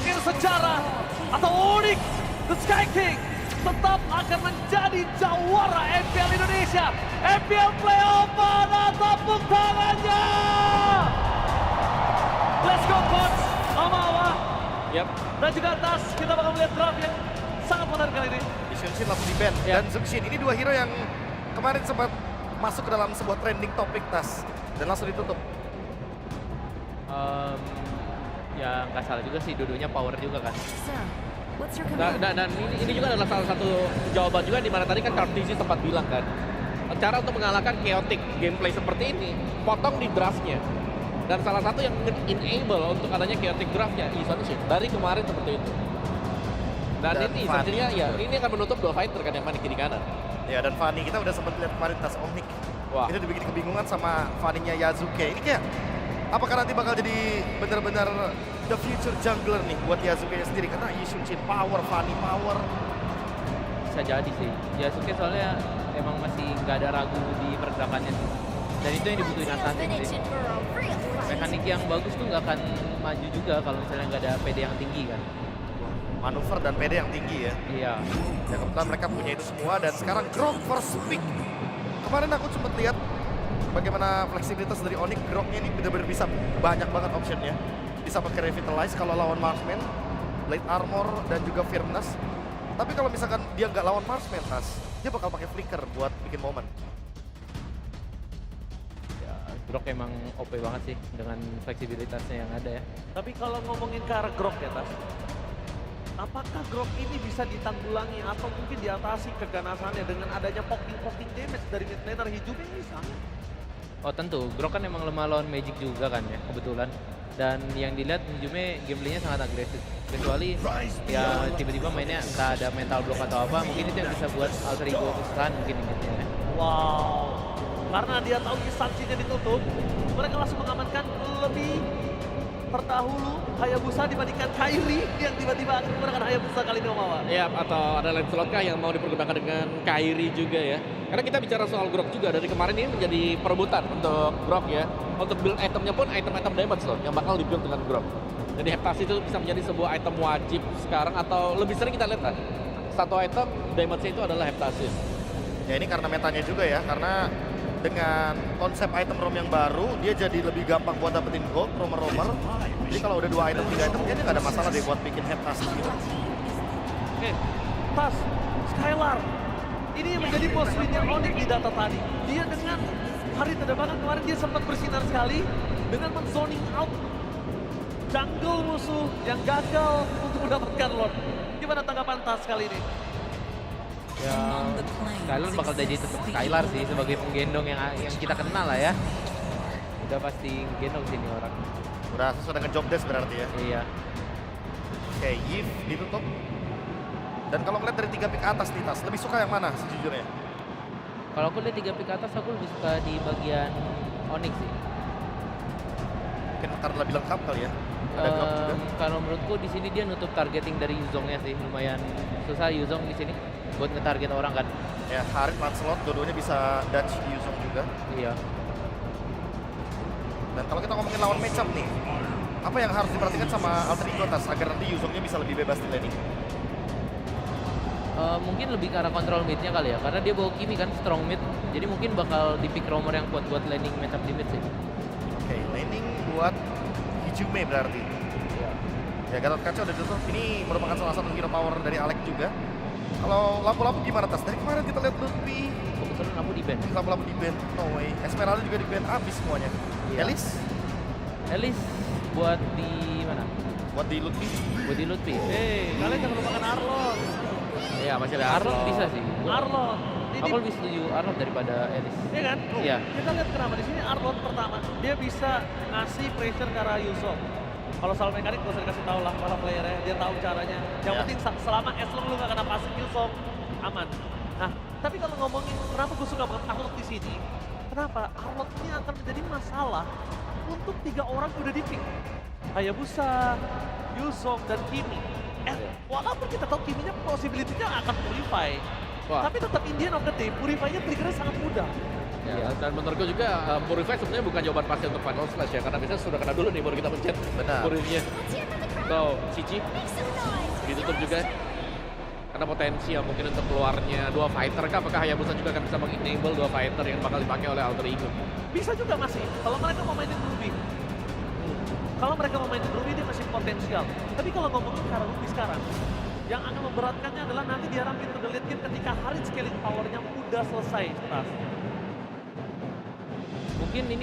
bikin sejarah atau Onyx The Sky King tetap akan menjadi jawara MPL Indonesia. MPL Playoff, mana tepuk tangannya? Let's go Coach Amawa. Yap. Dan juga atas kita bakal melihat draft yang sangat menarik kali ini. Xunshin langsung di ban dan Zuxin ini dua hero yang kemarin sempat masuk ke dalam sebuah trending topik tas dan langsung ditutup. Ya nggak salah juga sih, dua-duanya power juga kan. So, what's your command? Dan ini juga adalah salah satu jawaban juga di mana tadi kan Kartisi sempat bilang kan, cara untuk mengalahkan chaotic gameplay seperti ini, potong di draftnya. Dan salah satu yang enable untuk adanya chaotic draftnya Xunshin dari kemarin seperti itu. Dan ini sebenarnya ya ini akan menutup dua fighter kan yang main kiri kanan. Ya dan Fanny kita udah sempat lihat kemarin tas Onyx. Wah. Itu dibikin kebingungan sama Fanny-nya Yazuke. Ini kayak apakah nanti bakal jadi benar-benar the future jungler nih buat Yazuke sendiri karena Xunshin power, Fanny power. Bisa jadi sih. Yasuke soalnya emang masih nggak ada ragu di pergerakannya sih. Dan itu yang dibutuhin Assassin sih. Mekanik yang bagus tuh nggak akan maju juga kalau misalnya nggak ada PD yang tinggi kan. Manuver dan PD yang tinggi ya. Iya. Ya kebetulan mereka punya itu semua dan sekarang Grok first pick. Kemarin aku sempat lihat bagaimana fleksibilitas dari Onyx. Groknya ini benar-benar bisa banyak banget optionnya. Bisa pakai Revitalize kalau lawan Marksman, Blade Armor dan juga Firmness. Tapi kalau misalkan dia nggak lawan Marksman, dia bakal pakai Flicker buat bikin momen. Ya, Grok emang OP banget sih dengan fleksibilitasnya yang ada ya. Tapi kalau ngomongin ke arah Grok ya Tas, apakah Grok ini bisa ditanggulangi atau mungkin diatasi keganasannya dengan adanya poking damage dari mid laner Hijube misalnya? Oh tentu, Grok kan emang lemah lawan Magic juga kan ya, kebetulan. Dan yang dilihat Hijube gameplaynya sangat agresif. Kecuali ya tiba-tiba mainnya entah ada mental block atau apa, mungkin itu yang bisa buat alter ego kesusahan mungkin ya. Wow, karena dia tahu instansinya ditutup, mereka langsung mengamankan lebih terdahulu Hayabusa dibandingkan Kairi yang tiba-tiba akan menggunakan Hayabusa kali ini Omawa. Ya, atau ada Lancelot kah yang mau dipergunakan dengan Kairi juga ya. Karena kita bicara soal Grok juga, dari kemarin ini menjadi perebutan untuk Grok ya. Untuk build itemnya pun item-item damage loh, yang bakal dibuild dengan Grok. Jadi Heptasi itu bisa menjadi sebuah item wajib sekarang, atau lebih sering kita lihat kan. Satu item damage-nya itu adalah Heptasi. Ya ini karena metanya juga ya, karena dengan konsep item roam yang baru, dia jadi lebih gampang buat dapetin gold, romer-romer. Jadi kalau udah 2 item, 3 item, kayaknya nggak ada masalah deh buat bikin Heptasi gitu. Oke, Tas, Skylar. Ini yang menjadi boss win-nya Onyx di data tadi. Dia dengan hari terdepan kemarin dia sempat bersinar sekali dengan men-zoning out jungle musuh yang gagal untuk mendapatkan Lord. Gimana tanggapan Tas kali ini? Ya, Skylar bakal jadi tetap Skylar sih sebagai penggendong yang kita kenal lah ya. Udah pasti gendong sini orang. Udah sesuai dengan job desk berarti ya. Iya. Oke, Yif ditutup. Dan kalau ngeliat dari 3 pick atas nih Tas, lebih suka yang mana sejujurnya? Kalau aku lihat 3 pick atas, aku lebih suka di bagian Onyx sih. Mungkin karena lebih lengkap kali ya. Ada drop juga. Kalau menurutku di sini dia nutup targeting dari Yuzongnya sih, lumayan susah Yuzong di sini buat nge-target orang kan. Ya, Harit, Lancelot, dua-duanya bisa dodge di Yuzong juga. Iya. Dan kalau kita ngomongin lawan matchup nih, apa yang harus diperhatikan sama Alter Ego Tas agar nanti Yuzongnya bisa lebih bebas di laning? Mungkin lebih ke arah kontrol mid-nya kali ya, karena dia bawa Kimi kan strong mid, jadi mungkin bakal di-pick roamer yang kuat buat landing matchup di mid sih. Oke, laning buat Hijime berarti. Iya. Ya, Gatot Kaca udah ditutup. Ini merupakan salah satu hero power dari Alex juga. Kalau lampu-lampu gimana Tas? Dari kemarin kita lihat Lutfi, Kebetulan aku di band. lampu-lampu di band. No way. Esmeralda juga di band abis semuanya. Iya. Elis Buat di mana? buat di Lutfi. Buat di Lutfi. Kalian jangan lupakan Arlon. Iya, masih ada Arlot bisa sih. Arlon. Ini Aku lebih setuju Arlot daripada Elis. iya kan? Iya. Kita lihat kenapa di sini Arlon pertama dia bisa ngasih pressure ke arah Yuzong. Kalau soal mekanik gak usah dikasih tahu lah para playernya, dia tahu caranya. Yang Ya. penting selama as long lu gak kena pasif Yuzong, aman. Nah, tapi kalau ngomongin kenapa gue suka banget Arlot di sini, kenapa Arlot ini akan menjadi masalah untuk 3 orang udah di pick. Hayabusa, Yuzong, dan Kimi. Walaupun kita tahu Kiminya possibility-nya akan purify. Wah. Tapi tetap Indian of the day, purify-nya triggernya sangat mudah. Ya, dan menurutku juga Purify sebenarnya bukan jawaban pasti untuk Final Slash ya, karena biasanya sudah kena dulu nih baru kita pencet Benar. Purify-nya. Let's hear from the crowd. So, Cici ditutup juga. Karena potensi ya mungkin untuk keluarnya 2 fighter kah? Apakah Hayabusa juga akan bisa meng-enable 2 fighter yang bakal dipakai oleh Alter Ego? Bisa juga masih, kalau mereka mau mainin Ruby. Kalau mereka mau mainin Ruby dia masih potensial. Tapi kalau ngomongin cara Ruby sekarang, yang akan memberatkannya adalah nanti di arah mid to the late game ketika Harit scaling powernya udah selesai.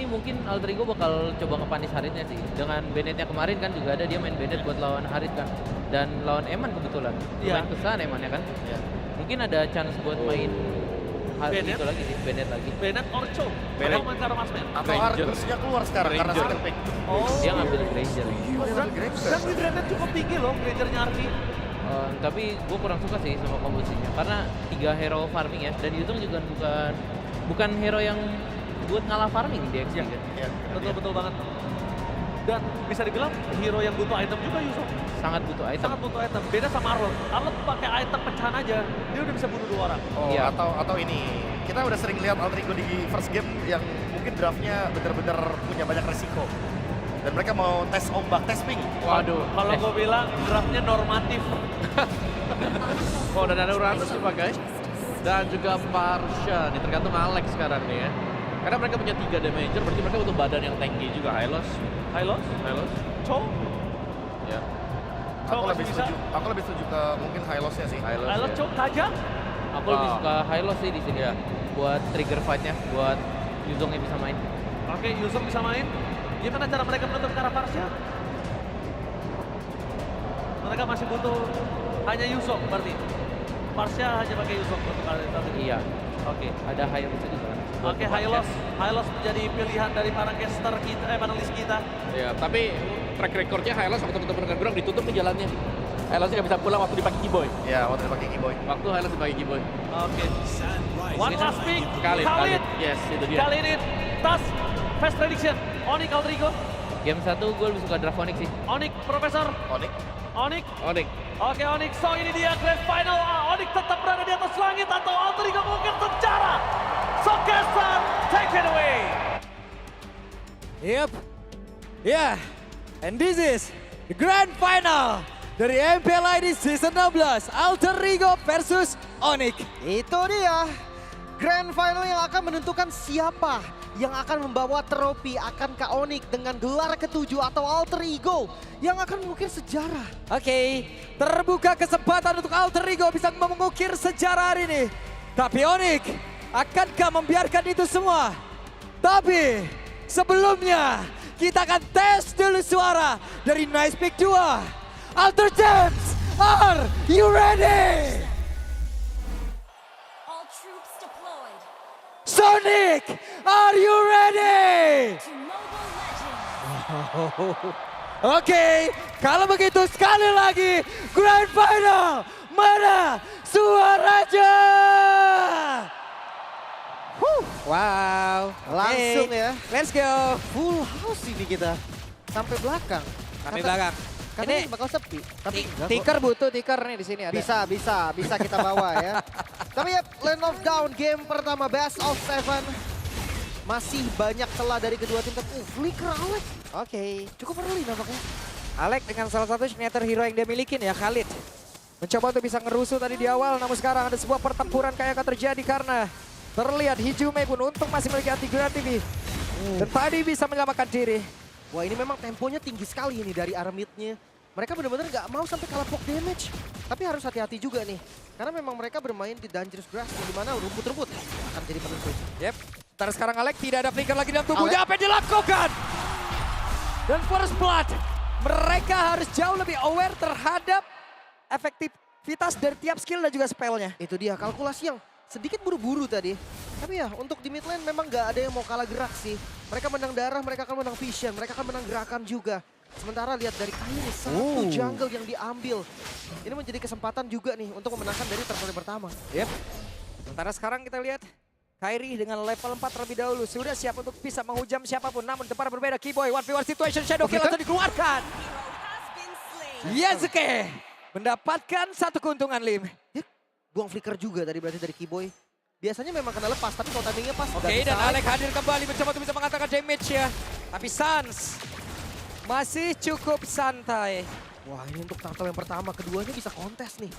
Mungkin Alter Ego bakal coba ngepanis Haritnya sih. Dengan Bennett-nya kemarin kan juga ada dia main Bennett buat lawan Harit kan. Dan lawan Eman kebetulan. Iya. Main kesan Eman ya kan. Iya. Mungkin ada chance buat main Harit Bennett? itu lagi sih, Bennett lagi. Bennett or Cho, Bennett. kalau main cara Masman. Atau Ranger. harusnya keluar sekarang karena Ranger. second pick. Oh, Dia ngambil Granger. dan di Bennett cukup tinggi loh, Grangernya Arki. Tapi gue kurang suka sih sama komposisinya. Karena 3 hero farming ya. Dan Yuzong juga bukan hero yang buat ngalah farming di XP kan. Iya. Betul banget. Dan bisa dibilang hero yang butuh item juga Yusuf. Sangat butuh item. Sangat butuh item. Beda sama Arlot. Arlot pakai item pecahan aja, dia udah bisa bunuh 2 orang. Oh, Iya. atau ini. Kita udah sering lihat Alter Ego di first game yang mungkin draftnya bener-bener punya banyak resiko. Dan mereka mau tes ombak, tes ping. Waduh. Kalau gue bilang draftnya normatif. Oh, dan ada Uranus dipakai. Dan juga Parsha. Ini tergantung Alex sekarang nih ya. Karena mereka punya 3 damager, berarti mereka butuh badan yang tanky juga. Hylos. Hylos, Cho, Ya. Cho masih bisa. Aku lebih setuju ke mungkin Hylos-nya sih. Hylos. Hylos, Ya. Cho, Kaja. Aku lebih suka Hylos sih di sini ya. Buat trigger fight-nya, buat Yuzongnya bisa main. Oke, Yusuf bisa main. Gimana cara mereka menutup ke arah Parsha? Mereka masih butuh hanya Yusuf berarti. Parsha hanya pakai Yusuf untuk kali ini. Iya. Oke. Ada Hayabusa juga kan. buat Oke, ngepakai. Hylos menjadi pilihan dari para caster kita, panelis kita. Ya, tapi track recordnya Hylos waktu ketemu dengan Grok ditutup nih jalannya. Hylos nggak bisa pulang waktu dipakai Keyboy. Ya, waktu dipakai Keyboy. Waktu Hylos dipakai Keyboy. Oke. One last pick. Khalid. Yes, itu dia. Kali ini tas fast prediction. Onyx Alter Ego. Game 1 gue lebih suka Drafonic sih. Onyx Profesor. Onyx. Onyx. Onyx. Oke Onyx, so ini dia grand final. Onyx tetap berada di atas langit atau Alter Ego mungkin secara. So Caster, take it away. Yep. Yeah. And this is the grand final dari MPL ID Season 16. Alter Ego versus Onyx. Itu dia grand final yang akan menentukan siapa yang akan membawa trofi akan ke Onyx dengan gelar ke-7 atau Alter Ego yang akan mengukir sejarah. Oke, terbuka kesempatan untuk Alter Ego bisa mengukir sejarah hari ini. Tapi Onyx, akankah membiarkan itu semua? Tapi sebelumnya kita akan tes dulu suara dari Nice Pick 2. Alter James, are you ready? All troops deployed Sonic, are you ready? to Mobile Legends. Oke, kalau begitu sekali lagi Grand Final, mana suaranya? Wow, Langsung ya. Let's go. Full house ini kita. Sampai belakang. Sampai belakang. Karena Ini ini bakal sepi. Tapi enggak kok. Tiker butuh tiker nih di sini ada. Bisa kita bawa ya. Tapi ya, Land of Down game pertama best of 7. Masih banyak celah dari kedua tim. Flicker Alex. Oke. Cukup early nampaknya. Alex dengan salah satu signature hero yang dia milikin ya, Khalid. Mencoba untuk bisa ngerusuh tadi di awal, namun sekarang ada sebuah pertempuran kayak akan terjadi karena terlihat Hijume pun untung masih memiliki anti-gravity nih. Dan tadi bisa menyelamatkan diri. Wah ini memang temponya tinggi sekali ini dari arah mid-nya. Mereka benar-benar nggak mau sampai kalah poke damage. Tapi harus hati-hati juga nih. Karena memang mereka bermain di dangerous grass di mana rumput-rumput akan jadi penentu. Yep. Ntar sekarang Alex tidak ada flicker lagi dalam tubuhnya. Apa yang dilakukan? Dan first blood. Mereka harus jauh lebih aware terhadap efektivitas dari tiap skill dan juga spellnya. Itu dia kalkulasi yang sedikit buru-buru tadi. Tapi ya untuk di mid lane memang nggak ada yang mau kalah gerak sih. Mereka menang darah, mereka akan menang vision, mereka akan menang gerakan juga. Sementara lihat dari Kairi satu jungle yang diambil. Ini menjadi kesempatan juga nih untuk memenangkan dari turn pertama. Yep. Sementara sekarang kita lihat Kairi dengan level 4 terlebih dahulu sudah siap untuk bisa menghujam siapapun. Namun depan berbeda Keyboy, 1v1 situation, Shadow Kill langsung dikeluarkan. Has been slain. Yasuke mendapatkan satu keuntungan Lim. Buang flicker juga tadi berarti dari Keyboy. Biasanya memang kena lepas, tapi kalau timingnya pas. Oke, nggak dan bisa. Alex hadir kembali mencoba untuk bisa mengatakan damage ya. Tapi Sans masih cukup santai. Wah, ini untuk turtle yang pertama, keduanya bisa kontes nih.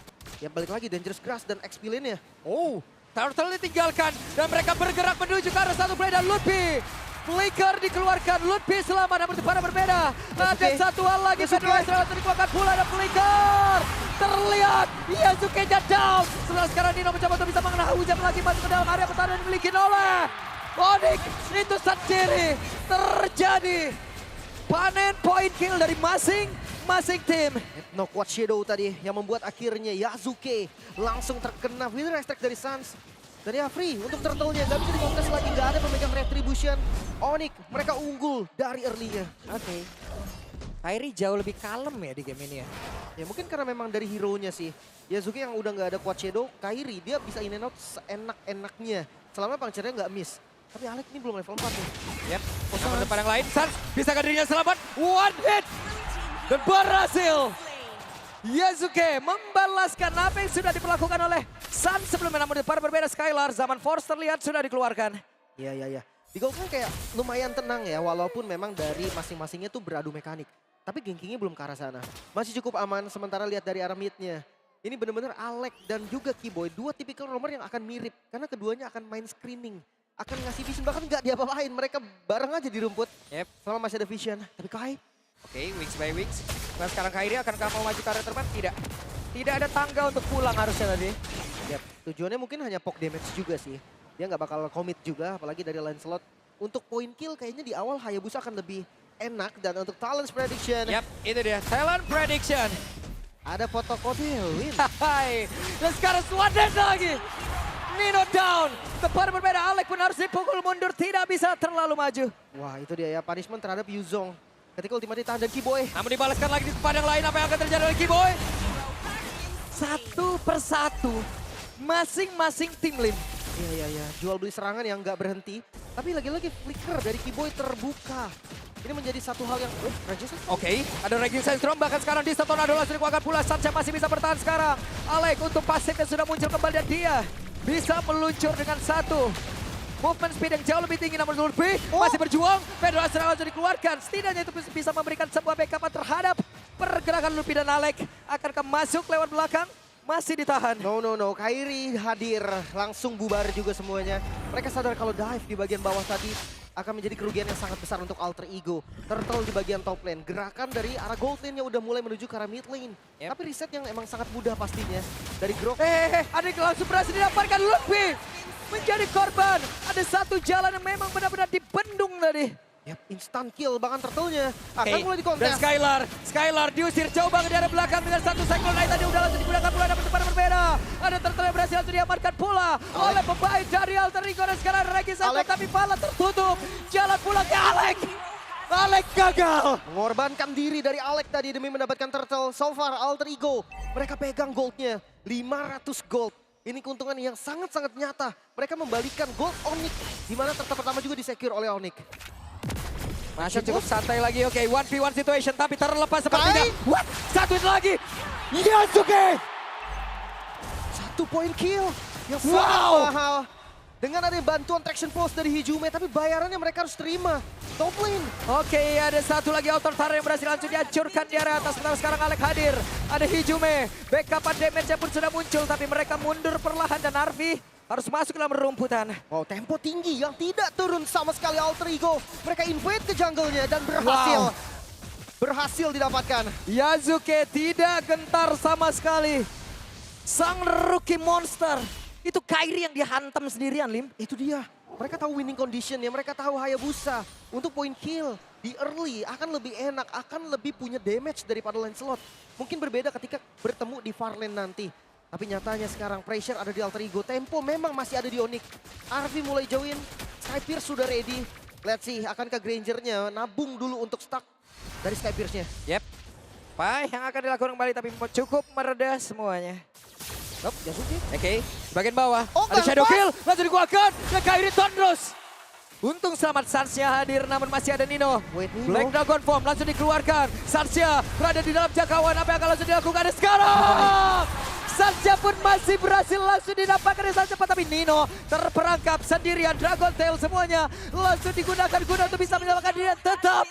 Ya balik lagi Dangerous Grass dan XP lane-nya. Oh, Turtle ditinggalkan dan mereka bergerak menuju ke arah satu play dan Lutfi. Flicker dikeluarkan, Lutfi selamat namun pada berbeda. Ada satu hal lagi, Pedro Ezreal dikeluarkan pula dan Flicker. Terlihat Yasuke-nya down. Sekarang Nino mencoba untuk bisa mengenai hujan lagi masuk ke dalam area pertahanan dimiliki oleh Onyx. Itu sendiri terjadi. Panen point kill dari masing-masing tim. No Quad Shadow tadi yang membuat akhirnya Yasuke langsung terkena Wither Extract dari Suns. Dan ya free untuk turtle-nya, nggak bisa dikontes lagi, nggak ada pemegang Retribution. Onyx, mereka unggul dari early-nya. Oke. Kairi jauh lebih kalem ya di game ini ya. Ya mungkin karena memang dari hero-nya sih. Yasuke yang udah nggak ada Quad Shadow, Kairi dia bisa in and out seenak-enaknya. Selama puncture-nya nggak miss. Tapi Alex ini belum level 4 nih. Yap, posisi depan yang lain. Suns bisakah dirinya selamat? One hit! Dan berhasil! Yasuke membalaskan apa yang sudah diperlakukan oleh Suns sebelumnya. Namun depan berbeda Skylar, zaman Force terlihat sudah dikeluarkan. Iya. Di Gold kan kayak lumayan tenang ya, walaupun memang dari masing-masingnya tuh beradu mekanik. Tapi gankingnya belum ke arah sana. Masih cukup aman, sementara lihat dari arah mid-nya. Ini benar-benar Alex dan juga Keyboy, dua tipikal roamer yang akan mirip. Karena keduanya akan main screening. Akan ngasih vision, bahkan nggak diapa-apain. Mereka bareng aja di rumput. Yep. Selama masih ada vision. Tapi Kai, Oke, wings by wings. Nah sekarang Kairi akankah mau maju ke arah terbang? Tidak. Tidak ada tangga untuk pulang harusnya tadi. yep, tujuannya mungkin hanya poke damage juga sih. Dia nggak bakal commit juga, apalagi dari Lancelot. Untuk point kill kayaknya di awal Hayabusa akan lebih enak. Dan untuk Talents Prediction, Yap, itu dia. Talent Prediction. ada foto kode win. Hai. Dan sekarang Swaden lagi. Nino down. Tepat berbeda, Alex pun harus dipukul mundur. Tidak bisa terlalu maju. Wah itu dia ya, punishment terhadap Yuzong. Ketika ultimate ditahan dan Keyboy. Namun dibalaskan lagi di tempat yang lain. Apa yang akan terjadi oleh Keyboy? Satu persatu. Masing-masing tim Lim. Iya. Jual beli serangan yang nggak berhenti. Tapi lagi-lagi flicker dari Keyboy terbuka. Ini menjadi satu hal yang... Register? Oke, ada Reggie Sandstrom. Bahkan sekarang di Tornado langsung dikeluarkan pula. Sancha masih bisa bertahan sekarang. Alex untuk pasifnya sudah muncul kembali dan dia bisa meluncur dengan satu movement speed yang jauh lebih tinggi. Namun Lutfi masih berjuang. Pedro Ezreal langsung dikeluarkan. Setidaknya itu bisa memberikan sebuah backup terhadap pergerakan Lutfi dan Alex. Akankah masuk lewat belakang? Masih ditahan. No. Kairi hadir. Langsung bubar juga semuanya. Mereka sadar kalau dive di bagian bawah tadi akan menjadi kerugian yang sangat besar untuk Alter Ego. Turtle di bagian top lane. Gerakan dari arah gold lane-nya udah mulai menuju ke arah mid lane. Yep. Tapi reset yang emang sangat mudah pastinya. Dari Grok. Ada yang langsung berhasil didapatkan. Lutfi menjadi korban. Ada satu jalan yang memang benar-benar dibendung tadi. Yap, instant kill bahkan turtle-nya akan Oke, mulai dan dikontes. Skylar diusir jauh banget dari belakang dengan satu cycle night tadi udah langsung digunakan pula dapat tempat berbeda. Ada turtle yang berhasil langsung diamankan pula oleh pemain dari Alter Ego dan sekarang Reggie Sandstrom tapi pala tertutup. Jalan pulangnya Alex gagal. Mengorbankan diri dari Alex tadi demi mendapatkan turtle. So far Alter Ego mereka pegang goldnya 500 gold. Ini keuntungan yang sangat-sangat nyata. Mereka membalikan gold Onyx di mana turtle pertama juga disecure oleh Onyx. Masih cukup santai lagi, oke 1v1 situation tapi terlepas sepertinya. What? Satu hit lagi. Yasuke. 1 point kill yang Wow. sangat mahal. Dengan ada bantuan traction pulse dari Hijume, tapi bayarannya mereka harus terima. Top lane. Oke, ada satu lagi auto turret yang berhasil langsung dihancurkan di area atas. Sekarang Alex hadir. Ada Hijume. Backupan damage-nya pun sudah muncul, tapi mereka mundur perlahan dan Arvi harus masuk ke dalam rumputan. Wow, tempo tinggi yang tidak turun sama sekali Alter Ego. Mereka invade ke jungle-nya dan berhasil. Wow. Berhasil didapatkan. Yasuke tidak gentar sama sekali. Sang rookie monster. Itu Kairi yang dihantam sendirian, Lim. Itu dia. Mereka tahu winning condition ya. Mereka tahu Hayabusa untuk point kill di early akan lebih enak, akan lebih punya damage daripada Lancelot. Mungkin berbeda ketika bertemu di far lane nanti. Tapi nyatanya sekarang pressure ada di Alter Ego. Tempo memang masih ada di Onyx. Arvi mulai join. Skypierce sudah ready. Let's see, akankah Granger-nya nabung dulu untuk stuck dari Skypierce-nya. Yep. Apa yang akan dilakukan kembali tapi cukup mereda semuanya. Yasuke. Oke, bagian bawah. Oh, ada shadow pas. kill, langsung dikeluarkan. Dan Kairi Tondros. Untung selamat Sansya hadir namun masih ada Nino. Wait, Nino. Black Dragon Form langsung dikeluarkan. Sansya berada di dalam jangkauan. Apa yang akan langsung dilakukan sekarang? Sansya pun masih berhasil langsung didapatkan dengan sangat cepat. Tapi Nino terperangkap sendirian. Dragon Tail semuanya langsung digunakan guna untuk bisa menyelamatkan diri. Tetap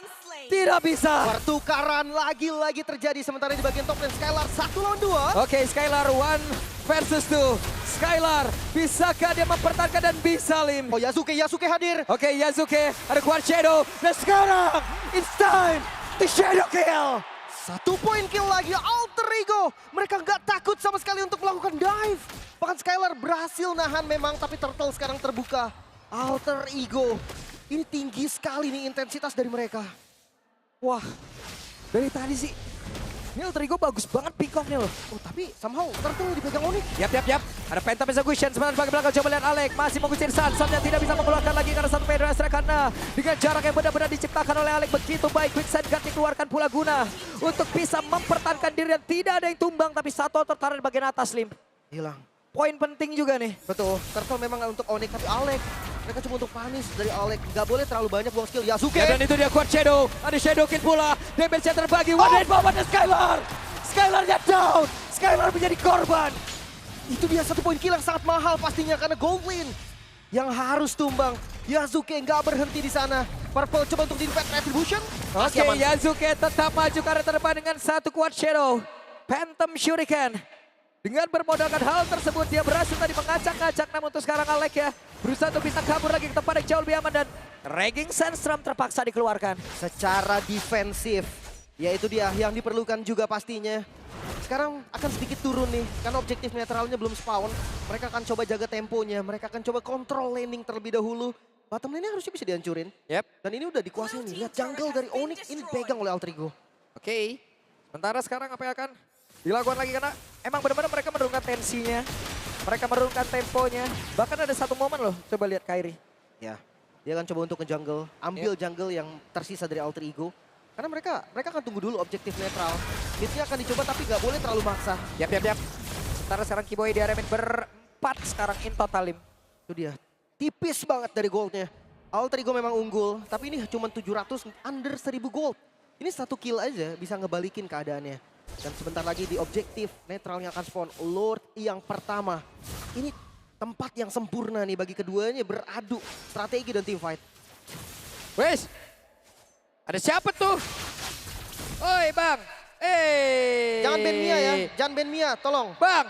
Tidak bisa. Pertukaran lagi-lagi terjadi sementara di bagian top lane Skylar 1 lawan 2. Oke, Skylar 1 versus 2. Skylar, bisakah dia mempertahankan dan bisa, Lim? Oh, Yasuke hadir. Oke, Yasuke, ada Guard Shadow. Dan sekarang, it's time to Shadow Kill. 1 poin kill lagi, Alter Ego. Mereka nggak takut sama sekali untuk melakukan dive. Bahkan Skylar berhasil nahan memang, tapi Turtle sekarang terbuka. Alter Ego, ini tinggi sekali nih intensitas dari mereka. Wah, dari tadi sih, ini Alter Ego bagus banget pick off-nya loh. Oh, tapi somehow Turtle dipegang Onyx. Yap. Ada Phantom Execution sebenarnya bagi belakang. Coba lihat Alek masih mengusir Sun. Sun-nya tidak bisa mengeluarkan lagi karena satu Pedro Astra karena dengan jarak yang benar-benar diciptakan oleh Alek begitu baik. Quicksand Guard dikeluarkan pula guna untuk bisa mempertahankan diri dan tidak ada yang tumbang. Tapi satu tertarik di bagian atas, Lim. Hilang. Poin penting juga nih. Betul, Turtle memang untuk Onyx, tapi Alek. Mereka cuma untuk panis dari Alek. Gak boleh terlalu banyak buang skill. Yasuke. Ya, dan itu dia Guard Shadow. Ada Shadow Kill pula. Damage-nya terbagi. One hit bawah dan Skylar. Skylar-nya down. Skylar menjadi korban. Itu dia 1 poin kill yang sangat mahal pastinya karena gold lane yang harus tumbang. Yasuke nggak berhenti di sana. Purple coba untuk di-invade Retribution. Oke, Yasuke tetap maju karena terdepan dengan 1 Guard Shadow. Phantom Shuriken. Dengan bermodalkan hal tersebut, dia berhasil tadi mengacak-ngacak. Namun untuk sekarang Alek ya, berusaha untuk bisa kabur lagi ke tempat yang jauh lebih aman. Dan Raging Sandstorm terpaksa dikeluarkan. Secara defensif, yaitu dia yang diperlukan juga pastinya. Sekarang akan sedikit turun nih, karena objektif netralnya belum spawn. Mereka akan coba jaga temponya, mereka akan coba kontrol laning terlebih dahulu. Bottom lane harusnya bisa dihancurin. Yep. Dan ini udah dikuasai nih. Lihat jungle dari Onyx ini dipegang oleh Alter Ego. Oke, sementara sekarang apa yang akan dilakukan lagi karena emang benar-benar mereka menurunkan tensinya. Mereka menurunkan temponya. Bahkan ada satu momen loh, coba lihat Kairi. Ya, dia akan coba untuk nge-jungle, ambil jungle yang tersisa dari Alter Ego. Karena mereka akan tunggu dulu objektif netral. Hitnya akan dicoba tapi nggak boleh terlalu maksa. Yap. Sementara sekarang Kiboy diaremin berempat sekarang in total, Lim. Itu dia, tipis banget dari goldnya. Alter Ego memang unggul, tapi ini cuma 700 under 1000 gold. Ini 1 kill aja bisa ngebalikin keadaannya. Dan sebentar lagi di objektif netral yang akan spawn Lord yang pertama. Ini tempat yang sempurna nih bagi keduanya beradu strategi dan team fight. Wes, ada siapa tuh? Oi bang, Jangan ban Mia ya, jangan ban Mia, tolong. Bang.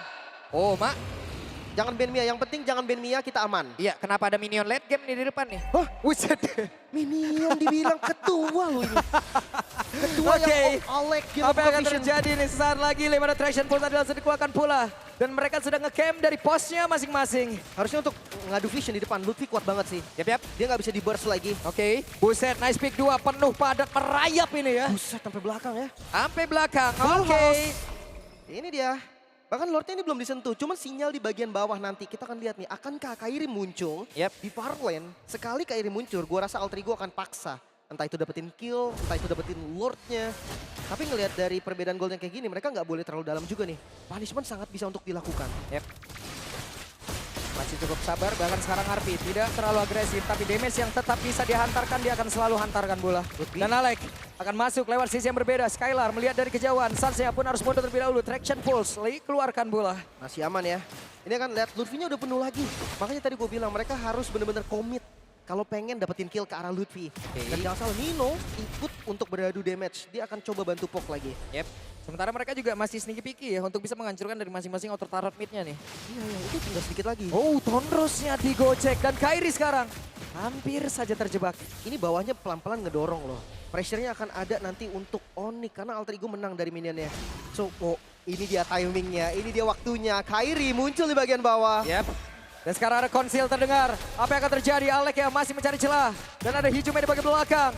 Oh mak, Jangan ban Mia, yang penting jangan ban Mia, kita aman. iya kenapa ada minion late game nih di depan nih? Hah? Buset. Minion dibilang ketua loh ini. Ketua Oke. yang Alek gila Apa yang akan provision. terjadi nih sesaat lagi? 5 traction pulse tadi langsung dikeluarkan pula. Dan mereka sudah nge-camp dari posnya masing-masing. Harusnya untuk ngadu vision di depan, Lutfi kuat banget sih. Yap. Dia nggak bisa di-burst lagi. Oke, buset, nice pick 2 penuh padat merayap ini ya. Buset, sampai belakang ya. Sampai belakang, Full oke. house. Ini dia. Bahkan Lordnya ini belum disentuh, cuman sinyal di bagian bawah nanti. Kita akan lihat nih, akankah Kairi muncul di far lane. Sekali Kairi muncul, gua rasa Alter Ego akan paksa. Entah itu dapetin kill, entah itu dapetin Lordnya. Tapi ngelihat dari perbedaan gold yang kayak gini, mereka nggak boleh terlalu dalam juga nih. Punishment sangat bisa untuk dilakukan. Masih cukup sabar, bahkan sekarang Harvey tidak terlalu agresif. Tapi damage yang tetap bisa dihantarkan, dia akan selalu hantarkan bola. Dan Alek akan masuk lewat sisi yang berbeda. Skylar melihat dari kejauhan, Sansnya pun harus mundur terlebih dahulu. Traction pulse, keluarkan bola. Masih aman ya. Ini kan lihat Lutfi-nya udah penuh lagi. Makanya tadi gue bilang mereka harus benar-benar komit kalau pengen dapetin kill ke arah Lutfi. Dan jangan salah, Nino ikut untuk beradu damage. Dia akan coba bantu Pok lagi. Sementara mereka juga masih sneaky picky ya untuk bisa menghancurkan dari masing-masing outer turret mid-nya nih. Iya, itu tinggal sedikit lagi. Oh, Tonrosnya digocek dan Kairi sekarang hampir saja terjebak. Ini bawahnya pelan-pelan ngedorong loh. Pressure-nya akan ada nanti untuk Onyx karena Alter Ego menang dari minionnya. So, ini dia timingnya, ini dia waktunya. Kairi muncul di bagian bawah. Dan sekarang ada konsil terdengar. Apa yang akan terjadi? Alek yang masih mencari celah. Dan ada Hijumi di bagian belakang.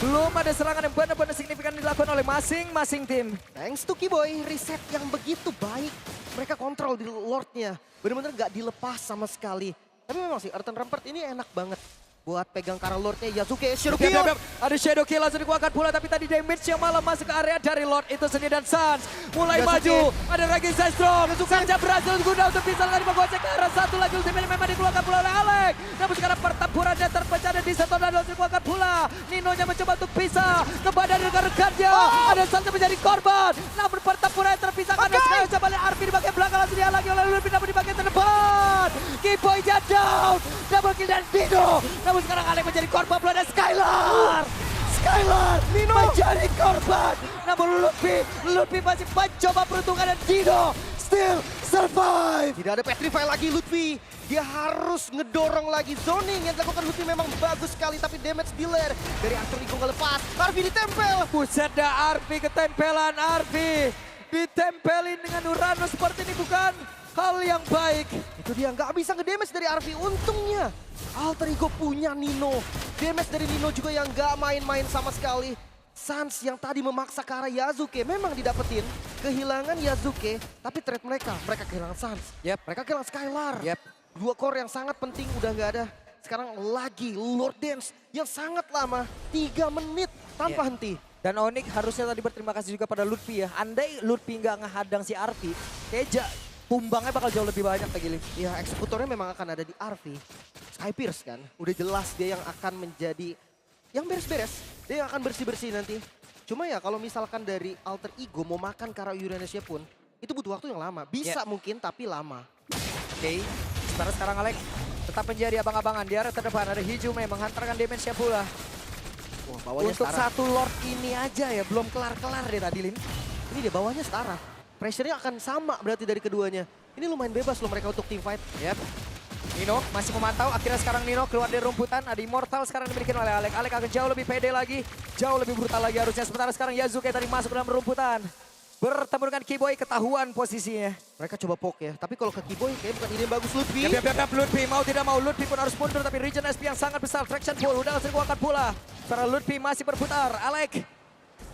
Belum ada serangan yang benar-benar signifikan dilakukan oleh masing-masing tim. Thanks to Kiboy, reset yang begitu baik. Mereka kontrol di Lordnya. Benar-benar gak dilepas sama sekali. Tapi memang sih, Earthen Rampart ini enak banget buat pegang karena Lordnya Yasuke. Shadow Kill. Ada Shadow Kill langsung dikuatkan pula, tapi tadi damage yang malah masuk ke area dari Lord itu sendiri. Dan Sans mulai Yasuke. maju. Ada Raging Sandstorm. Sansnya berhasil guna untuk bisa lagi menggocek ke arah satu lagi. Ultimate memang dikeluarkan pula oleh Alek. Namun sekarang pertempurannya terpecah dan disetor dan langsung dikeluarkan pula. Nino-nya mencoba untuk pisah kepada rekan-rekannya. Ada Sans yang menjadi korban. Namun pertempuran terpisahkan. Dan sekarang coba lihat Arfi di bagian belakang langsung dihalangi oleh Lulupin. Namun di bagian terdepan. Kiboy down. Double kill dan Dino. Namun sekarang Alek menjadi korban pula dan Skylar. Skylar menjadi korban. Namun Lutfi masih mencoba peruntungan dan Dino still survive. Tidak ada petrify lagi Lutfi. Dia harus ngedorong lagi. Zoning yang dilakukan Lutfi memang bagus sekali. Tapi damage dealer dari Alter Ego nggak lepas. Arvi ditempel. Buset dah Arvi ketempelan Arvi. Ditempelin dengan Urano seperti ini bukan hal yang baik. Itu dia nggak bisa ngedamage dari Arvi. Untungnya Alter Ego punya Nino. Damage dari Nino juga yang nggak main-main sama sekali. Sans yang tadi memaksa ke arah Yasuke memang didapetin. Kehilangan Yasuke, tapi trade mereka kehilangan Sans. Mereka kehilangan Skylar. Dua core yang sangat penting udah nggak ada. Sekarang lagi Lord Dance yang sangat lama, 3 menit tanpa henti. Dan Onyx harusnya tadi berterima kasih juga pada Lutfi ya. Andai Lutfi nggak ngehadang si Arvi, kayak tumbangnya bakal jauh lebih banyak lagi. Ya eksekutornya memang akan ada di Arvi. Sky Pierce kan, udah jelas dia yang akan menjadi yang beres-beres. Dia yang akan bersih-bersih nanti. Cuma ya kalau misalkan dari Alter Ego mau makan Kara Uranusnya pun, itu butuh waktu yang lama. Bisa mungkin tapi lama. Oke, sekarang Alex tetap menjadi abang-abangan. Di area terdepan ada Hijume menghantarkan damage-nya pula. Wah, bawahnya Untuk setara. satu Lord ini aja ya, belum kelar-kelar deh tadi Lin. Ini dia bawahnya setara. Pressure-nya akan sama berarti dari keduanya. Ini lumayan bebas loh mereka untuk team fight. Nino masih memantau, akhirnya sekarang Nino keluar dari rumputan. Ada Immortal sekarang dimiliki oleh Alex. Alex akan jauh lebih pede lagi, jauh lebih brutal lagi harusnya. Sementara sekarang Yasuke tadi masuk dalam rumputan. Bertemu dengan Kiboy, ketahuan posisinya. Mereka coba poke ya, tapi kalau ke Kiboy kayaknya bukan ide yang bagus Lutfi. Lutfi mau tidak mau, Lutfi pun harus mundur. Tapi region SP yang sangat besar, traction pull udah langsung kuangkat pula. Sementara Lutfi masih berputar, Alex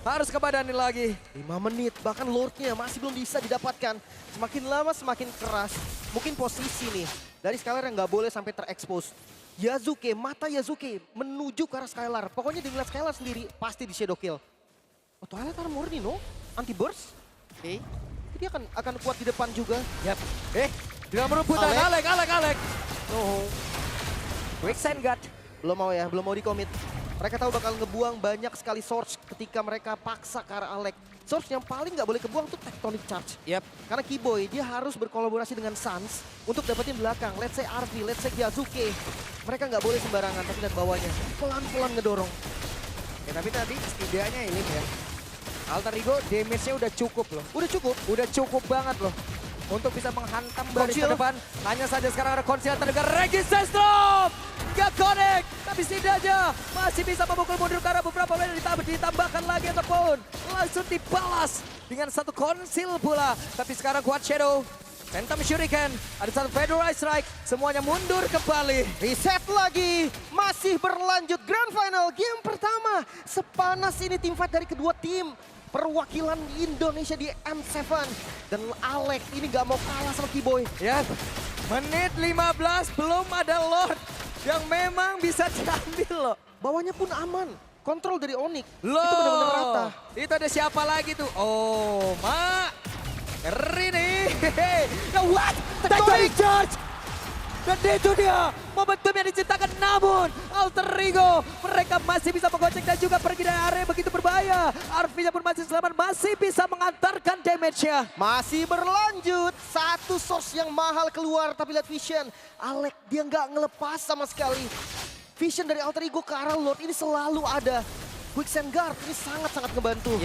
harus ke badan ini lagi. 5 menit, bahkan Lordnya masih belum bisa didapatkan. Semakin lama semakin keras. Mungkin posisi nih, dari Skylar yang nggak boleh sampai terekspos. Yasuke, mata Yasuke menuju ke arah Skylar. Pokoknya dia ngeliat Skylar sendiri, pasti di shadow kill. Oh, Twilight Armor nih, no? Anti-burst? Oke. Dia akan kuat di depan juga. Di dalam rumputan, Alex. Alex. No. Quicksand guard. Belum mau ya, belum mau di-commit. Mereka tahu bakal ngebuang banyak sekali Surge ketika mereka paksa ke arah Alex. Surge yang paling nggak boleh kebuang tuh Tectonic Charge. Karena Kiboy, dia harus berkolaborasi dengan Sans untuk dapetin belakang. Let's say Arvi, let's say Yasuke. Mereka nggak boleh sembarangan, tapi lihat bawahnya. Pelan-pelan ngedorong. Ya, tapi tadi setidaknya ini ya. Alter Ego damage-nya udah cukup loh. Udah cukup banget loh. Untuk bisa menghantam baris Conceal. terdepan. Hanya saja sekarang ada Conceal terdengar. Resistance drop! Gak connect! Tapi setidaknya masih bisa memukul mundur karena beberapa menit ditambahkan lagi ataupun langsung dibalas dengan satu Conceal pula. Tapi sekarang kuat Shadow. Phantom Shuriken, ada satu Federalized Strike, semuanya mundur kembali. Reset lagi, masih berlanjut Grand Final game pertama. Sepanas ini tim fight dari kedua tim. Perwakilan Indonesia di M7. Dan Alex ini gak mau kalah sama Kiboy. Ya, menit 15 belum ada Lord yang memang bisa diambil loh. Bawahnya pun aman. Kontrol dari Onyx. Loh, Itu benar-benar rata. itu ada siapa lagi tuh? Oh, Mak. Ngeri nih. Nah, what? Tectonic Charge! Dan itu dia momentum yang diciptakan, namun Alter Ego mereka masih bisa menggocek dan juga pergi dari area begitu berbahaya. Arvi-nya pun masih selamat, masih bisa mengantarkan damage-nya. Masih berlanjut. Satu source yang mahal keluar, tapi lihat Vision. Alex dia nggak ngelepas sama sekali. Vision dari Alter Ego ke arah Lord ini selalu ada. Quicksand Guard ini sangat-sangat ngebantu.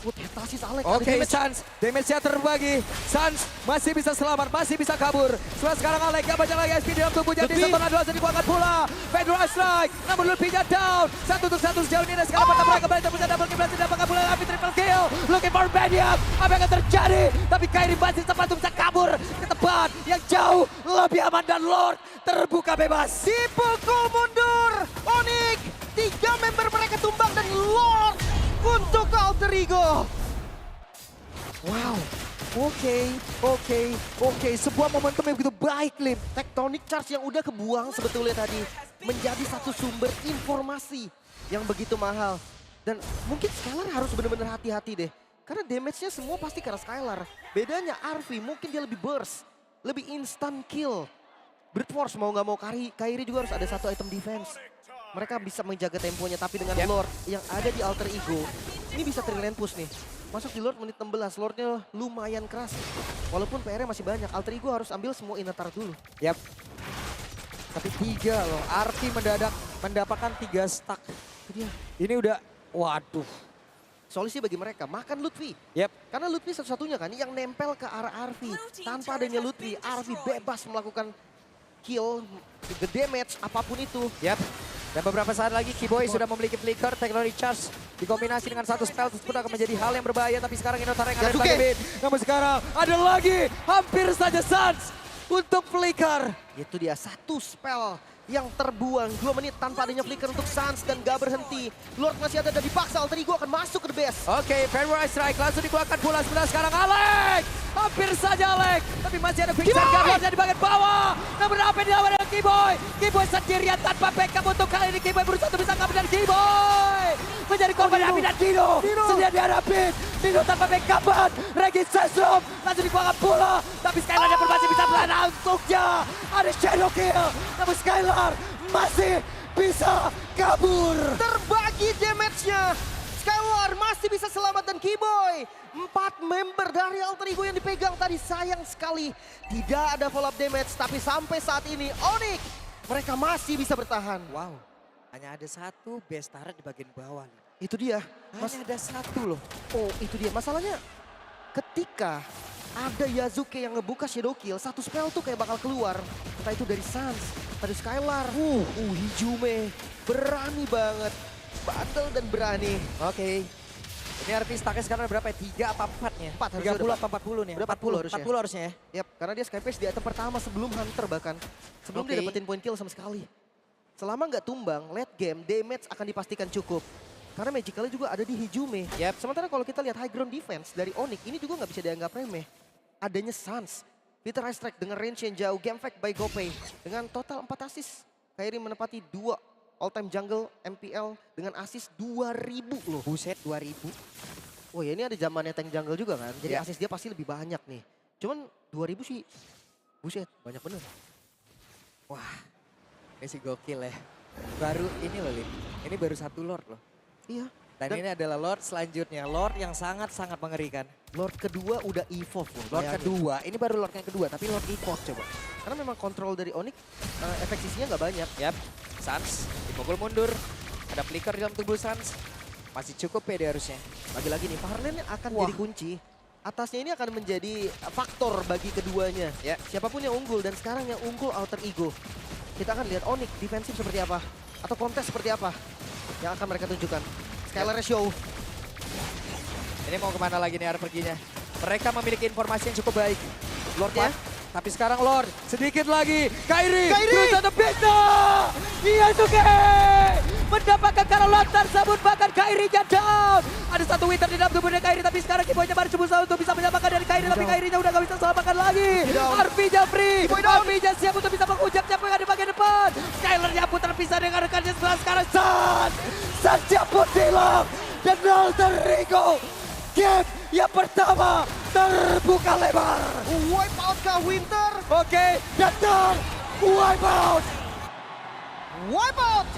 Hetasis Alex. Oke, Sans, damage-nya terbagi. Sans masih bisa selamat, masih bisa kabur. Sekarang Alex gak baca lagi SP dalam tubuhnya. Di satu dua jadi kuangkat pula. Federal Strike, namun Lutfi-nya down. 1-1 sejauh ini. Dan sekarang mereka kembali terpusat double kill. Berhasil dapatkan pula Arvi triple kill. Looking for Maniac. Apa yang akan terjadi? Tapi Kairi masih sempat untuk bisa kabur ke tempat yang jauh lebih aman. Dan Lord terbuka bebas. Dipukul mundur. Onyx. 3 member mereka tumbang dan Lord untuk Alter Ego. Wow. Oke. Sebuah momentum yang begitu baik, Lim. Tectonic Charge yang udah kebuang sebetulnya tadi menjadi satu sumber informasi yang begitu mahal. Dan mungkin Skylar harus benar-benar hati-hati deh. Karena damage-nya semua pasti karena Skylar. Bedanya Arvi mungkin dia lebih burst, lebih instant kill. Brute Force mau nggak mau Kairi juga harus ada satu item defense. Mereka bisa menjaga temponya, tapi dengan Lord yang ada di Alter Ego, ini bisa tri-lane push nih. Masuk di Lord menit 16, Lordnya lumayan keras. Walaupun PR-nya masih banyak, Alter Ego harus ambil semua Inatar dulu. Tapi 3 loh, Arvi mendapatkan 3 stack. Itu dia. Ini udah, waduh. Solusi bagi mereka, makan Lutfi. Yep. Karena Lutfi satu-satunya kan yang nempel ke arah Arvi. Tanpa adanya Lutfi, Arvi bebas melakukan kill, the damage, apapun itu. Yap. Dan beberapa saat lagi Kiboy sudah memiliki flicker, teknologi charge dikombinasi dengan satu spell tersebut akan menjadi hal yang berbahaya. Tapi sekarang Inotara yang ada di Yasuke. belakang mid. Namun sekarang ada lagi hampir saja Suns untuk flicker. Itu dia, satu spell yang terbuang. 2 menit tanpa adanya flicker untuk Suns dan gak berhenti. Lord masih ada dan dipaksa, Alter Ego akan masuk ke the base. Oke, Fairway Strike langsung dikeluarkan pula sebelah sekarang Alex. Hampir saja Alex. Tapi masih ada Quick Shot Guardian di bagian bawah. Namun apa yang dilawan dengan Kiboy? Kiboy sendirian tanpa backup untuk kali ini. Kiboy berusaha untuk bisa kabur dari Kiboy. Menjadi korban Abi dan Dino. Sedia dihadapin. Dino tanpa backup. Regis Sesrom langsung dikeluarkan pula. Tapi Skylar yang masih bisa pelan untuknya. Ada Shadow Kill. Namun Skylar masih bisa kabur. Terbagi damage-nya. Skylar masih bisa selamat dan Kiboy. 4 member dari Alter Ego yang dipegang tadi, sayang sekali. Tidak ada follow up damage, tapi sampai saat ini Onyx mereka masih bisa bertahan. Wow, hanya ada satu base turret di bagian bawah. Itu dia. Hanya ada satu loh. Oh, itu dia. Masalahnya ketika ada Yasuke yang ngebuka Shadow Kill, satu spell tuh kayak bakal keluar. Entah itu dari Suns, dari Skylar. Hijume berani banget. Bandel dan berani. Oke. Ini artis stacknya sekarang berapa ya? 3 apa 4-nya? 4 harusnya 30 udah apa 40 nih? Udah 40 harusnya. 40 harusnya ya? Yap, karena dia Skypace di item pertama sebelum Hunter bahkan. Sebelum dia Oke. dapetin point kill sama sekali. Selama nggak tumbang, late game, damage akan dipastikan cukup. Karena magicalnya juga ada di Hijume. Yap. Sementara kalau kita lihat high ground defense dari Onyx, ini juga nggak bisa dianggap remeh. Adanya Suns, Peter High Strike dengan range yang jauh, game fact by Gopay. Dengan total 4 assist. Kairi menepati 2 all-time jungle MPL dengan assist 2000 loh. Buset 2000. Oh ya, ini ada zamannya tank jungle juga kan. Jadi Ya. assist dia pasti lebih banyak nih. Cuman 2000 sih, buset, banyak bener. Wah, ini sih gokil ya. Baru ini loh Lin, ini baru satu Lord loh. Iya. Dan Dan- ini adalah Lord selanjutnya, Lord yang sangat-sangat mengerikan. Lord kedua udah evolve loh. Lord bayangin. kedua, ini baru Lord yang kedua, tapi Lord evolve coba. Karena memang kontrol dari Onyx, efek sisinya nggak banyak. Yap, Suns dipukul mundur, ada flicker di dalam tubuh Suns. Masih cukup pede harusnya. Lagi-lagi nih, Farlane akan Wah. jadi kunci. Atasnya ini akan menjadi faktor bagi keduanya. Ya. Siapapun yang unggul, dan sekarang yang unggul Alter Ego. Kita akan lihat Onyx defensif seperti apa. Atau kontes seperti apa. Yang akan mereka tunjukkan. Skylar show. Ini mau kemana lagi nih arah perginya? Mereka memiliki informasi yang cukup baik. Lord ya. Tapi sekarang Lord, sedikit lagi. Kairi, berusaha untuk bisa. Yasuke mendapatkan kalau lontar sabun bahkan Kairinya down. Ada satu winter di dalam tubuhnya Kairi, tapi sekarang Kiboy-nya baru berusaha untuk bisa menyelamatkan dari Kairi, tapi Kairinya udah gak bisa selamatkan lagi. Arvinya free, Arvinya siap untuk bisa menghujam siapa di bagian depan. Skylar-nya pun terpisah dengan rekannya sekarang Sun siap pun hilang. Dan Alter Ego game yang pertama terbuka lebar. Wipe out kah Winter? Oke, datang wipe out. Wipe out.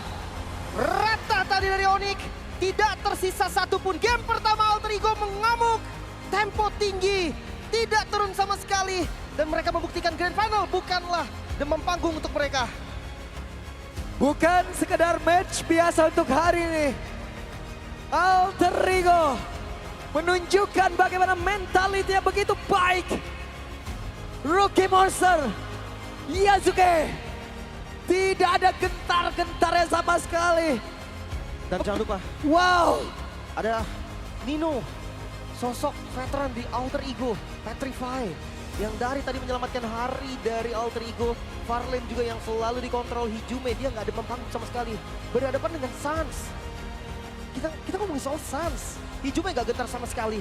Rata tadi dari Onyx. Tidak tersisa satupun. Game pertama Alter Ego mengamuk. Tempo tinggi. Tidak turun sama sekali. Dan mereka membuktikan Grand Final bukanlah demam panggung untuk mereka. Bukan sekedar match biasa untuk hari ini. Alter Ego menunjukkan bagaimana mentality yang begitu baik. Rookie Monster Yasuke tidak ada gentar-gentarnya sama sekali. Dan jangan lupa, Wow, ada Nino. Sosok veteran di Alter Ego, Petrify. Yang dari tadi menyelamatkan hari dari Alter Ego. Farlane juga yang selalu dikontrol Hijume. Dia nggak ada panggung sama sekali. Berhadapan dengan Suns. Kita ngomongin soal Suns. Hijume nggak gentar sama sekali.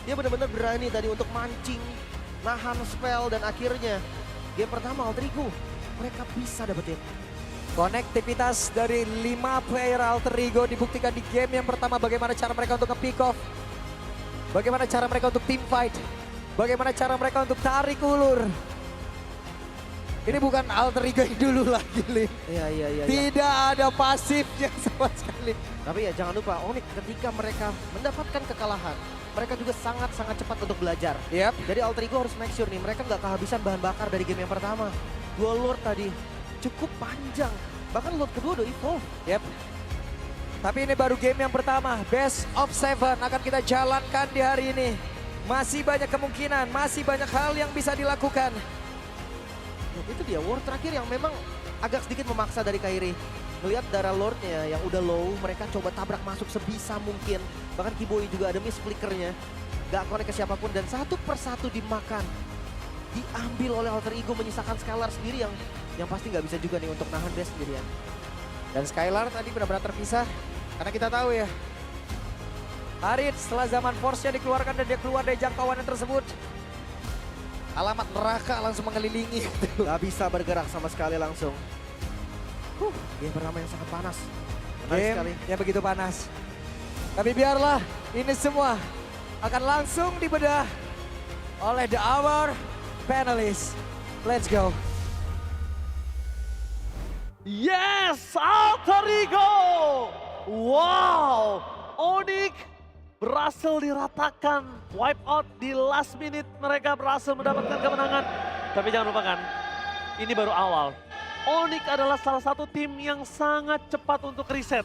Dia benar-benar berani tadi untuk mancing, nahan spell, dan akhirnya game pertama Alter Ego mereka bisa dapetin. konektivitas dari 5 player Alter Ego dibuktikan di game yang pertama. Bagaimana cara mereka untuk nge-pick off. Bagaimana cara mereka untuk team fight. Bagaimana cara mereka untuk tarik ulur. Ini bukan Alter Ego yang dulu lagi, Lin. Iya. Tidak ada pasifnya sama sekali. Tapi ya jangan lupa Onyx ketika mereka mendapatkan kekalahan, mereka juga sangat-sangat cepat untuk belajar. Yap. Jadi Alter Ego harus make sure nih mereka nggak kehabisan bahan bakar dari game yang pertama. 2 Lord tadi cukup panjang. Bahkan Lord kedua udah evolve. Yap. Tapi ini baru game yang pertama. Best of 7 akan kita jalankan di hari ini. Masih banyak kemungkinan, masih banyak hal yang bisa dilakukan. Ya, itu dia war terakhir yang memang agak sedikit memaksa dari Kairi. Melihat darah Lordnya yang udah low, mereka coba tabrak masuk sebisa mungkin. Bahkan Kiboi juga ada miss flickernya. Gak connect ke siapapun dan satu persatu dimakan. Diambil oleh Alter Ego, menyisakan Skylar sendiri yang pasti nggak bisa juga nih untuk nahan Best sendirian. Dan Skylar tadi benar-benar terpisah. Karena kita tahu ya, Harit setelah zaman Force-nya dikeluarkan dan dia keluar dari jangkauan yang tersebut, alamat neraka langsung mengelilingi. Gak bisa bergerak sama sekali langsung. Game pertama yang sangat panas. Menarik sekali. Game yang begitu panas. Tapi biarlah ini semua akan langsung dibedah oleh The Hour Panelists. Let's go. Yes, Alter Ego! Wow, Onyx berhasil diratakan, wipe out di last minute, mereka berhasil mendapatkan kemenangan. Tapi jangan lupakan, ini baru awal. Onyx adalah salah satu tim yang sangat cepat untuk riset.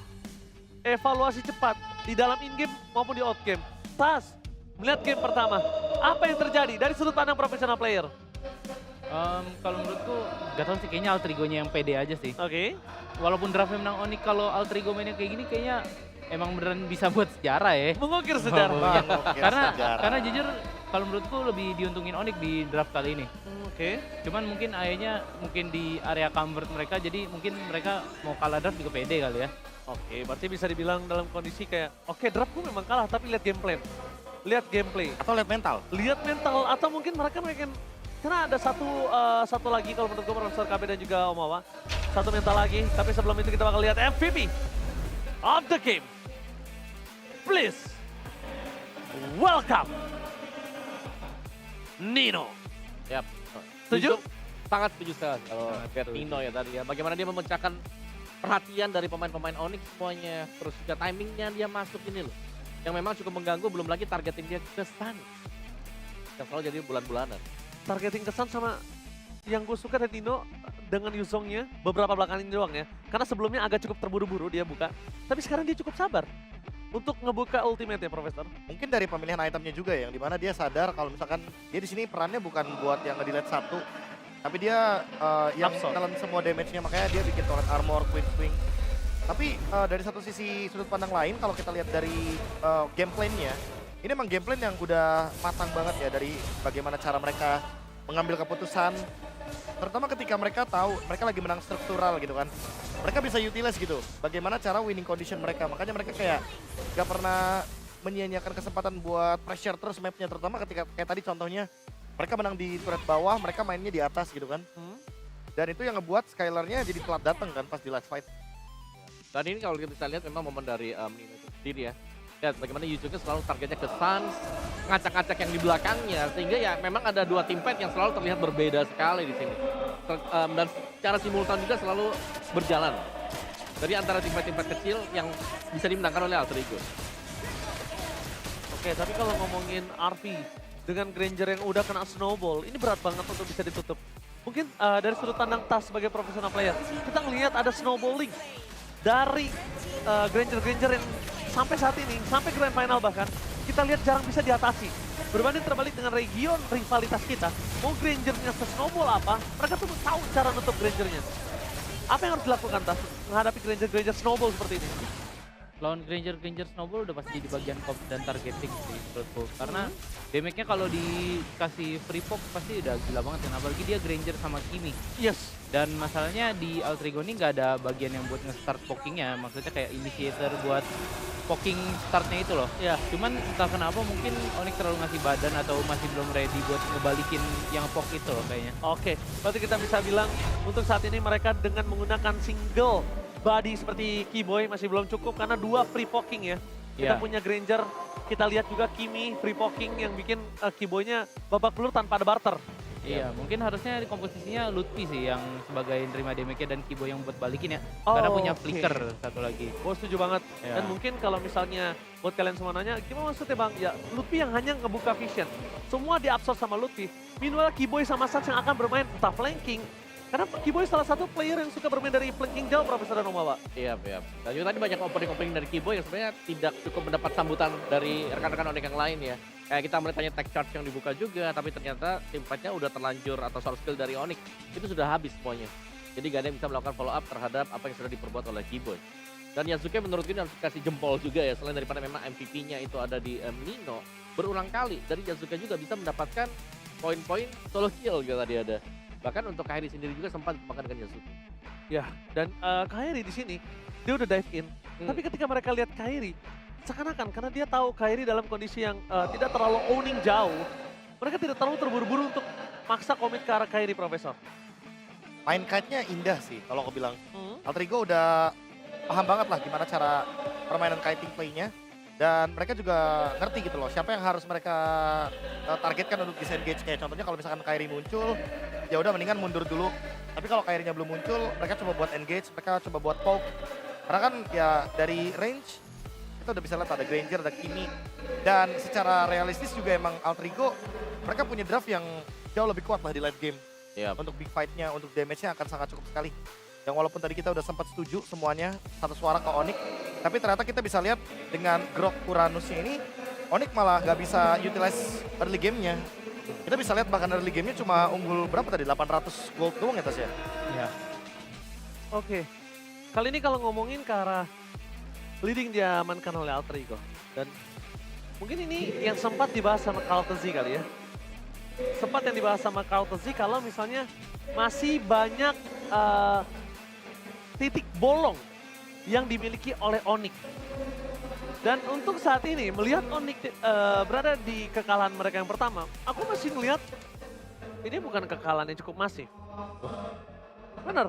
Evaluasi cepat di dalam in-game maupun di out-game. Tas, melihat game pertama, apa yang terjadi dari sudut pandang profesional player? Kalau menurutku, gak tau sih, kayaknya Alter Ego-nya yang pede aja sih. Oke. Walaupun draftnya menang Onyx, kalau Alter Ego mainnya kayak gini kayaknya emang beneran bisa buat sejarah ya. Mengukir sejarah. Karena jujur, kalau menurutku lebih diuntungin Onyx di draft kali ini. Oke. Cuman mungkin ayahnya mungkin di area convert mereka, jadi mungkin mereka mau kalah draft juga pede kali ya. Oke, berarti bisa dibilang dalam kondisi kayak, oke draftku memang kalah tapi lihat gameplay. Lihat gameplay. Atau lihat mental. Lihat mental atau mungkin mereka pengen, karena ada satu lagi kalau menurut gue Profesor KB dan juga Omawa. Satu mental lagi, tapi sebelum itu kita bakal lihat MVP of the game. Please, welcome Nino. Yap. Setuju? Sangat setuju sekali kalau lihat Nino ya tadi ya. Bagaimana dia memecahkan perhatian dari pemain-pemain Onyx semuanya. Terus juga timingnya dia masuk ini loh. Yang memang cukup mengganggu, belum lagi targeting dia ke Sun. Yang selalu jadi bulan-bulanan. Targeting kesan sama yang gue suka dari Nino dengan Yuzongnya beberapa belakangan ini doang ya. Karena sebelumnya agak cukup terburu-buru dia buka. Tapi sekarang dia cukup sabar untuk ngebuka ultimate ya Profesor. Mungkin dari pemilihan itemnya juga ya, yang dimana dia sadar kalau misalkan dia di sini perannya bukan buat yang nge-delete satu, tapi dia yang Absorb. dalam semua damage-nya, makanya dia bikin turret armor, queen swing. Tapi dari satu sisi sudut pandang lain, kalau kita lihat dari game plan-nya, ini emang game plan yang udah matang banget ya dari bagaimana cara mereka mengambil keputusan. Terutama ketika mereka tahu mereka lagi menang struktural gitu kan. Mereka bisa utilize gitu bagaimana cara winning condition mereka. Makanya mereka kayak gak pernah menyia-nyiakan kesempatan buat pressure terus mapnya. Terutama ketika kayak tadi contohnya mereka menang di turret bawah, mereka mainnya di atas gitu kan. Dan itu yang ngebuat Skylar-nya jadi telat datang kan pas di last fight. Dan ini kalau kita lihat memang momen dari Nino itu sendiri ya. Lihat bagaimana Yuzongnya selalu targetnya ke Sun, ngacak-ngacak yang di belakangnya. Sehingga ya memang ada dua tim fight yang selalu terlihat berbeda sekali di sini. Dan secara simultan juga selalu berjalan. Dari antara tim fight kecil yang bisa dimenangkan oleh Alter Ego. Oke, tapi kalau ngomongin RV dengan Granger yang udah kena snowball, ini berat banget untuk bisa ditutup. Mungkin dari sudut pandang Tas sebagai profesional player, kita ngelihat ada snowballing dari Granger yang sampai saat ini, sampai grand final bahkan, kita lihat jarang bisa diatasi. Berbanding terbalik dengan region rivalitas kita, mau Grangernya se-snowball apa, mereka tuh tahu cara nutup Grangernya. Apa yang harus dilakukan Tas menghadapi Granger snowball seperti ini? Lawan Granger Snowball udah pasti di bagian comp dan targeting sih menurutku. Karena damage-nya kalau dikasih free pop pasti udah gila banget kan. Apalagi dia Granger sama Kimi. Yes. Dan masalahnya di Alter Ego ini nggak ada bagian yang buat nge-start pokingnya. Maksudnya kayak initiator buat poking startnya itu loh. Ya. Cuman entah kenapa mungkin Onyx terlalu ngasih badan atau masih belum ready buat ngebalikin yang poke itu loh kayaknya. Oke, berarti kita bisa bilang untuk saat ini mereka dengan menggunakan single body seperti Keyboy masih belum cukup karena dua free poking ya. Kita Iya. punya Granger, kita lihat juga Kimi free poking yang bikin Keyboy-nya babak belur tanpa ada barter. Iya, mungkin harusnya di komposisinya Lutfi sih yang sebagai nerima damage-nya dan Kibo yang buat balikin ya. Oh, Karena punya oke. flicker satu lagi. Gue setuju banget. Ya. Dan mungkin kalau misalnya buat kalian semua nanya, gimana maksudnya Bang? Ya, Lutfi yang hanya ngebuka vision. Semua diabsorb sama Lutfi. Meanwhile, Keyboy sama Sats yang akan bermain entah flanking, Karena Kiboy salah satu player yang suka bermain dari flanking jauh, Profesor dan Oma, Pak. Iya, iya. Dan juga tadi banyak opening-opening dari Kibo yang sebenarnya tidak cukup mendapat sambutan dari rekan-rekan Onyx yang lain ya. Kayak kita melihat banyak tech charge yang dibuka juga, tapi ternyata tim fight-nya udah terlanjur atau source skill dari Onyx itu sudah habis semuanya. Jadi gak ada yang bisa melakukan follow up terhadap apa yang sudah diperbuat oleh Kiboy. Dan Yasuke menurut gue harus dikasih jempol juga ya, selain daripada memang MVP-nya itu ada di Nino, berulang kali dari Yasuke juga bisa mendapatkan poin-poin solo kill juga tadi ada. Bahkan untuk Kairi sendiri juga sempat makan dengan Yasuke. Ya, dan Kairi di sini dia udah dive in. Tapi ketika mereka lihat Kairi, seakan-akan karena dia tahu Kairi dalam kondisi yang tidak terlalu owning jauh, mereka tidak terlalu terburu-buru untuk maksa komit ke arah Kairi, Profesor. Main kite-nya indah sih kalau aku bilang. Alterigo udah paham banget lah gimana cara permainan kiting play-nya. Dan mereka juga ngerti gitu loh, siapa yang harus mereka targetkan untuk disengage. Kayak contohnya kalau misalkan Kairi muncul, ya udah mendingan mundur dulu. Tapi kalau Kairinya belum muncul, mereka coba buat engage, mereka coba buat poke. Karena kan ya dari range, kita udah bisa lihat ada Granger, ada Kimi. Dan secara realistis juga emang Alterigo, mereka punya draft yang jauh lebih kuat lah di late game. Iya. Untuk big fight-nya, untuk damage-nya akan sangat cukup sekali. Yang walaupun tadi kita udah sempat setuju semuanya, satu suara ke Onyx. Tapi ternyata kita bisa lihat dengan Grok Uranusnya ini, Onyx malah nggak bisa utilize early game-nya. Kita bisa lihat bahkan early game-nya cuma unggul berapa tadi, 800 gold doang ya Tas ya? Ya. Oke, kali ini kalau ngomongin ke arah leading diamankan oleh Alterigo. Dan mungkin ini yang sempat dibahas sama Carlton Z kali ya. Sempat yang dibahas sama Carlton Z kalau misalnya masih banyak titik bolong yang dimiliki oleh Onyx. Dan untuk saat ini melihat Onyx berada di kekalahan mereka yang pertama, aku masih melihat ini bukan kekalahan yang cukup masif.